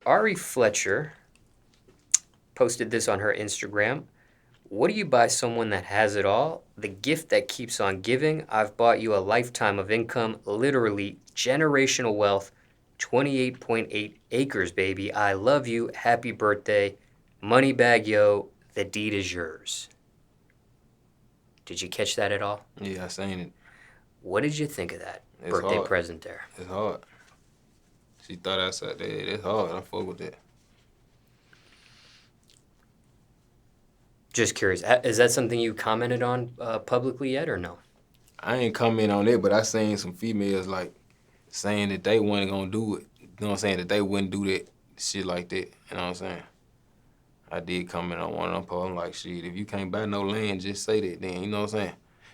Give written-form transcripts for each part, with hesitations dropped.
Ari Fletcher posted this on her Instagram. What do you buy someone that has it all? The gift that keeps on giving. I've bought you a lifetime of income, literally generational wealth, 28.8 acres, baby. I love you. Happy birthday. Moneybagg Yo, the deed is yours. Did you catch that at all? Yeah, I seen it. What did you think of that birthday hard. present there? It's hard. She thought I said that. It's hard. I fuck with that. Just curious, is that something you commented on publicly yet or no? I ain't comment on it, but I seen some females like saying that they wasn't gonna do it. You know what I'm saying? That they wouldn't do that shit like that. You know what I'm saying? I did comment on one of them posts. I'm like, shit, if you can't buy no land, just say that then. You know what I'm saying?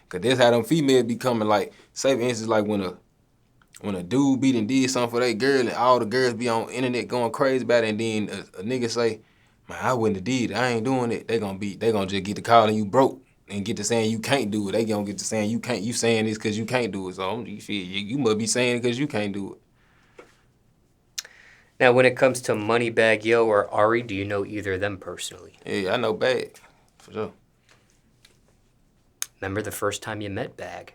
Cause that's how them females be coming. Like, say for instance, like when a dude beat and did something for that girl, and all the girls be on internet going crazy about it, and then a nigga say, man, I wouldn't have did it. I ain't doing it. They gonna just get to calling you broke and get to saying you can't do it. They gonna get to saying you can't. You saying this because you can't do it. So you must be saying it because you can't do it. Now, when it comes to Moneybagg Yo or Ari, do you know either of them personally? Yeah, I know Bag, for sure. Remember the first time you met Bag?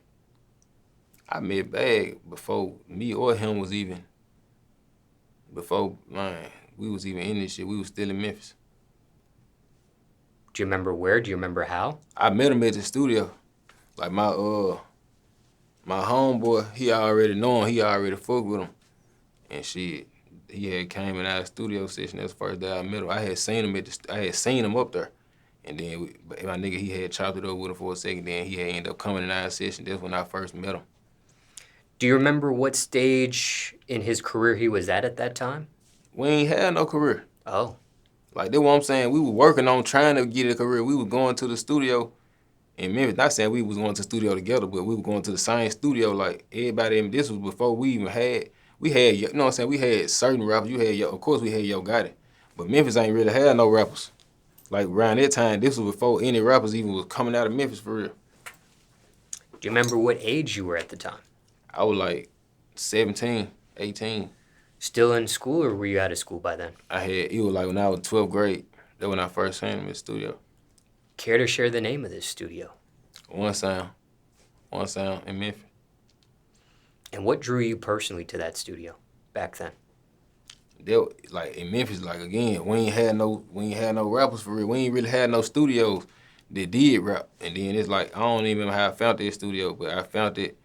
I met Bag before me or him was even, before, man, we was even in this shit. We was still in Memphis. Do you remember where? Do you remember how? I met him at the studio. Like my homeboy, he already know him. He already fuck with him. And shit, he had came in our studio session. That's the first day I met him. I had seen him up there. And then my nigga, he had chopped it up with him for a second. Then he had ended up coming in our session. That's when I first met him. Do you remember what stage in his career he was at that time? We ain't had no career. Oh. Like, that's what I'm saying. We were working on trying to get a career. We was going to the studio in Memphis. Not saying we was going to the studio together, but we were going to the same studio. Like, everybody, and this was before we even had, you know what I'm saying? We had certain rappers. Of course we had Yo Gotti. But Memphis ain't really had no rappers. Like, around that time, this was before any rappers even was coming out of Memphis for real. Do you remember what age you were at the time? I was like 17, 18. Still in school or were you out of school by then? It was like when I was 12th grade. That's when I first seen him in the studio. Care to share the name of this studio? One Sound in Memphis. And what drew you personally to that studio back then? Like in Memphis, like again, we ain't had no rappers for real. We ain't really had no studios that did rap. And then it's like, I don't even remember how I found that studio, but I found it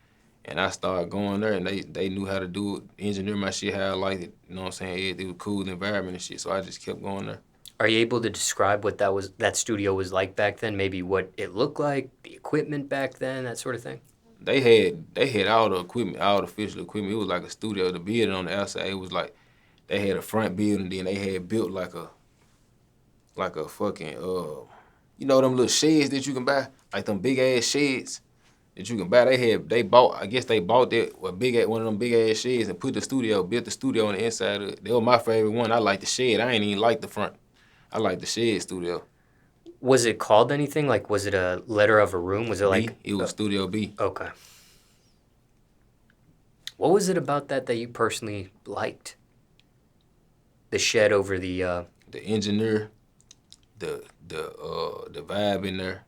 and I started going there and they knew how to do it, engineer my shit how I liked it. You know what I'm saying? It was cool environment and shit, so I just kept going there. Are you able to describe what that studio was like back then? Maybe what it looked like, the equipment back then, that sort of thing? They had all the equipment, all the official equipment. It was like a studio. The building on the outside, it was like they had a front building, then they had built like a fucking you know them little sheds that you can buy, like them big ass sheds that you can buy. They bought that one of them big ass sheds and built the studio on the inside of it. That was my favorite one. I like the shed. I ain't even like the front. I like the shed studio. Was it called anything? Like, was it a letter of a room? Was it like... It was Studio B. Okay. What was it about that you personally liked? The shed over the... The engineer, the vibe in there,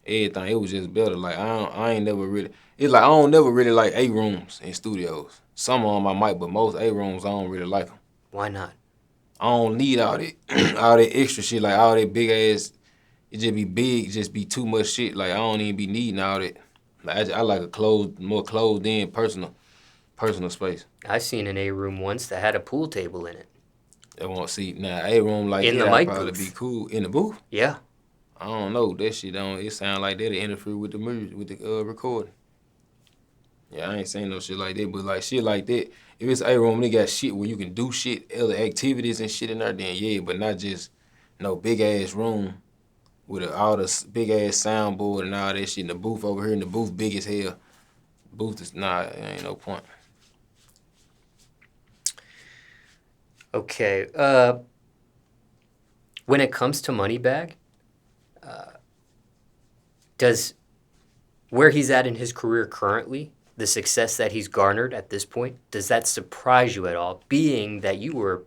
everything. It was just better. Like I ain't never really. It's like I don't never really like A rooms in studios. Some of them I might, but most A rooms I don't really like them. Why not? I don't need all that all that extra shit, like all that big ass. It just be big, just be too much shit. Like I don't even be needing all that. Like I like more closed in personal space. I seen an A room once that had a pool table in it. I won't see now A room like in that. The mic probably booth. Be cool in the booth. Yeah. I don't know that shit. Don't it sound like that'll interfere with the music, with the recording? Yeah, I ain't saying no shit like that, but like shit like that. If it's A room, they got shit where you can do shit, other activities and shit in there. Then yeah, but not just no big ass room with all the big ass soundboard and all that shit in the booth over here. In the booth, big as hell. Booth is it ain't no point. Okay. When it comes to Moneybagg, does where he's at in his career currently, the success that he's garnered at this point, does that surprise you at all, being that you were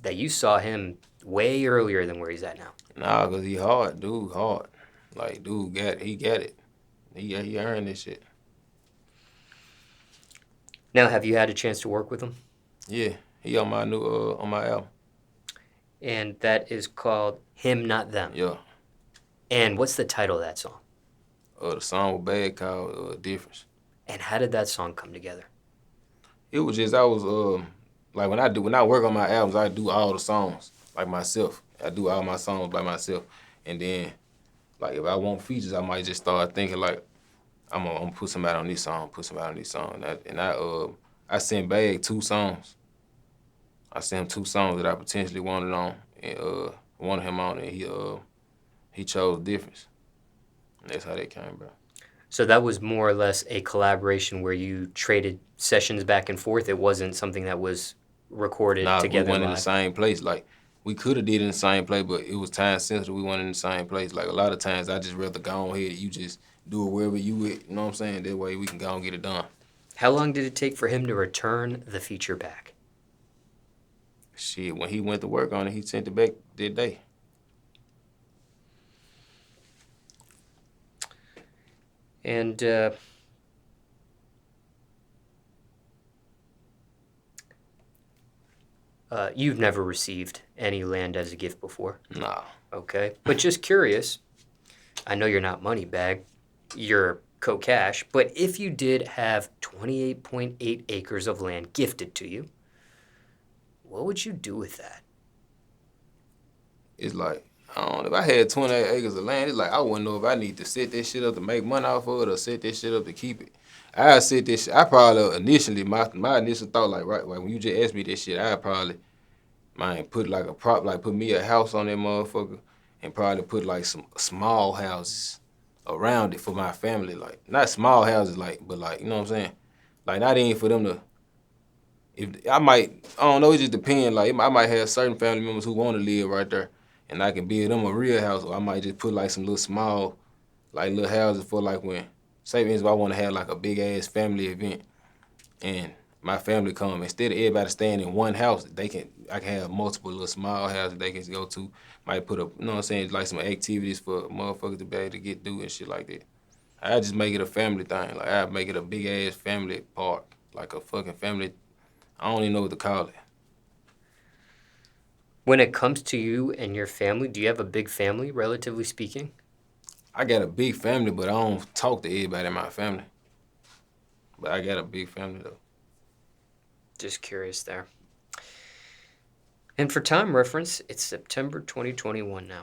that you saw him way earlier than where he's at now? Nah, cause he hard, dude, hard. Like, dude, he got it. He earned this shit. Now, have you had a chance to work with him? Yeah, he on my new on my album. And that is called Him Not Them. Yeah. And what's the title of that song? The song was bad called Difference. And how did that song come together? It was just I was like when I work on my albums, I do all the songs like myself. I do all my songs by myself, and then like if I want features, I might just start thinking like I'm gonna put somebody on this song, I sent Bag 2 songs. I sent him 2 songs that I potentially wanted on, and wanted him on, and he chose Difference. And that's how that came, bro. So that was more or less a collaboration where you traded sessions back and forth. It wasn't something that was recorded together we weren't live. in the same place. Like we could have did it in the same place, but it was time sensitive. We weren't in the same place. Like a lot of times, I just rather go ahead. You just do it wherever you at. You know what I'm saying? That way we can go and get it done. How long did it take for him to return the feature back? Shit, when he went to work on it, he sent it back that day. And you've never received any land as a gift before? Nah. Okay. But just curious, I know you're not Moneybagg, you're co-cash, but if you did have 28.8 acres of land gifted to you, what would you do with that? It's like, I don't know, if I had 28 acres of land, it's like I wouldn't know if I need to set this shit up to make money off of it or set this shit up to keep it. I set this shit, I probably initially, my initial thought, like when you just asked me this shit, I probably, put like a prop, like put me a house on that motherfucker and probably put like some small houses around it for my family. Like, not small houses, like, but like, you know what I'm saying? Like, not even for them to, I don't know, it just depends. Like, I might have certain family members who want to live right there and I can build them a real house, or I might just put like some little small, like little houses for like when, say for instance, I want to have like a big ass family event and my family come, instead of everybody staying in one house, I can have multiple little small houses they can go to. Might put up, you know what I'm saying, like some activities for motherfuckers to be able to get through and shit like that. I just make it a family thing. Like I make it a big ass family park, like a fucking family. I don't even know what to call it. When it comes to you and your family, do you have a big family, relatively speaking? I got a big family, but I don't talk to everybody in my family. But I got a big family though. Just curious there. And for time reference, it's September 2021 now.